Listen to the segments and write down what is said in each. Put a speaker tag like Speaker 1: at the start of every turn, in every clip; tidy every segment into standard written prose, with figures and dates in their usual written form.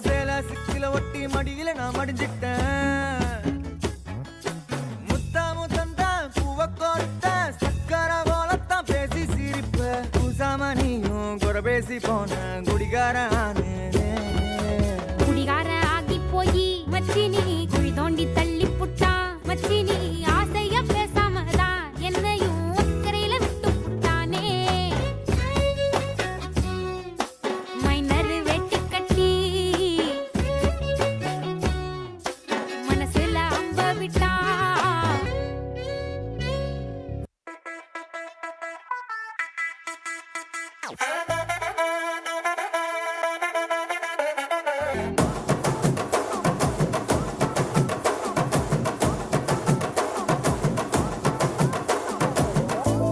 Speaker 1: சேல சிக்கில ஒட்டி மடியில நான் மடிஞ்சிட்டேன். முத்தாமு தந்தா பூவ கோர்த்த சக்கர போலத்தான் பேசி சிரிப்ப. பூசாம நீயும் குறை பேசி போன குடிகார
Speaker 2: குடிகார ஆகி போய் மச்சினி குழி தோண்டி தள்ளி புட்டா. மச்சினி ஆசைய பேசாமதான் என்னையும் அக்கறையில விட்டு புட்டானே. மைனர் வெட்டி கட்டி மனசுல அம்ப விட்டா.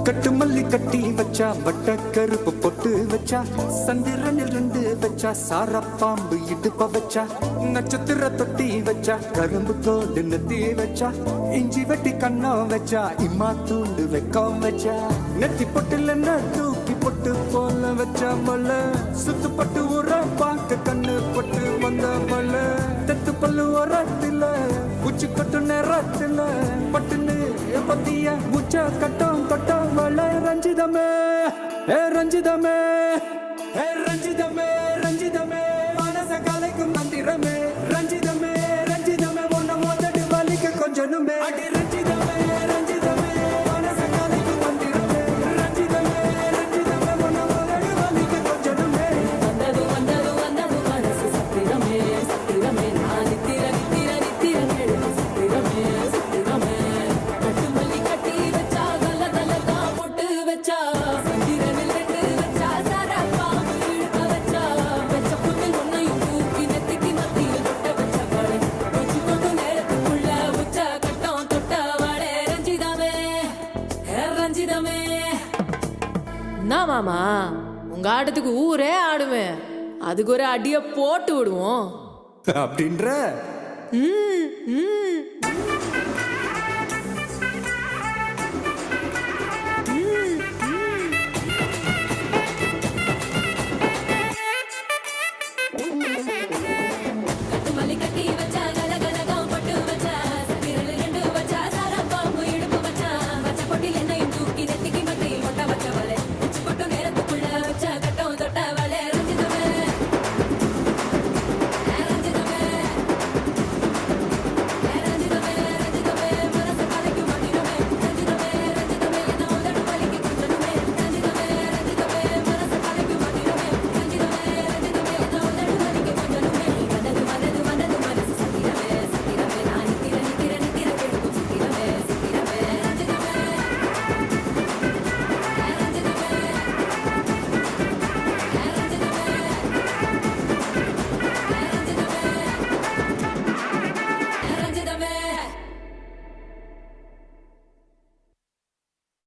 Speaker 3: கட்டு மல்லி கட்டி வச்சா வட்ட கருப்பு பொட்டு வச்சா சந்திரனில் 2 வச்சா சார பாம்பு இடுப்ப வச்சா நட்சத்திர தொட்டி வச்சா கரும்பு தோடு நெத்தி வச்சா இஞ்சி வெட்டி கண்ணம் வச்சா இம்மா தூண்டு வெக்கம் வச்சா நெத்தி பொட்டுல தூக்கி பொட்டு போல வச்சா மல்ல சுத்து பட்டு உர பாக்க கண்ணு பொட்டு வந்த மல்ல தெத்து பல்லு உரத்துல உச்சி கொட்டு நேரத்துல பட்டுன்னு பத்திய முச்ச கட்டம் கொட்டம் வள ரஞ்சிதமே ரஞ்சிதமே ரஞ்சிதமே ரஞ்சிதமே மனச கலைக்கும் மந்திரமே ரஞ்சிதமே ரஞ்சிதமே ஒன்ன மோதடி வலிக்க கொஞ்சனுமே அடி ரஞ்சிதமே ரஞ்சிதமே மனச கலைக்கும் மந்திரமே ரஞ்சிதமே ரஞ்சிதமே ஒன்ன மோதடி வலிக்க கொஞ்சனுமே
Speaker 4: வந்தது வந்தது வந்தது மனசு சத்திரமே சத்திரமே நான் நித்திர நித்திர நித்திர எழுது சத்திரமே சத்திரமே கட்டு மல்லி கட்டி வச்சா கல கலகா பொட்டு வச்சா சந்திரனில் 2 வச்சா சார பாம்பு இழுக்க வச்சா வச்ச புண்ணில் ஒன்னையும் தூக்கி நெத்திக்கு மத்தியில் தொட்ட வச்ச வாழை வச்சு கொண்டு நேரத்துக்குள்ள உச்ச கட்டம் தொட்ட வாழை ரஞ்சிதமே ரஞ்சிதமே. என்ன மாமா உங்க ஆட்டத்துக்கு ஊரே ஆடுமே, அதுக்கு ஒரு அடிய போட்டு விடுவோம்
Speaker 3: அப்படின்ற
Speaker 4: ம் ம்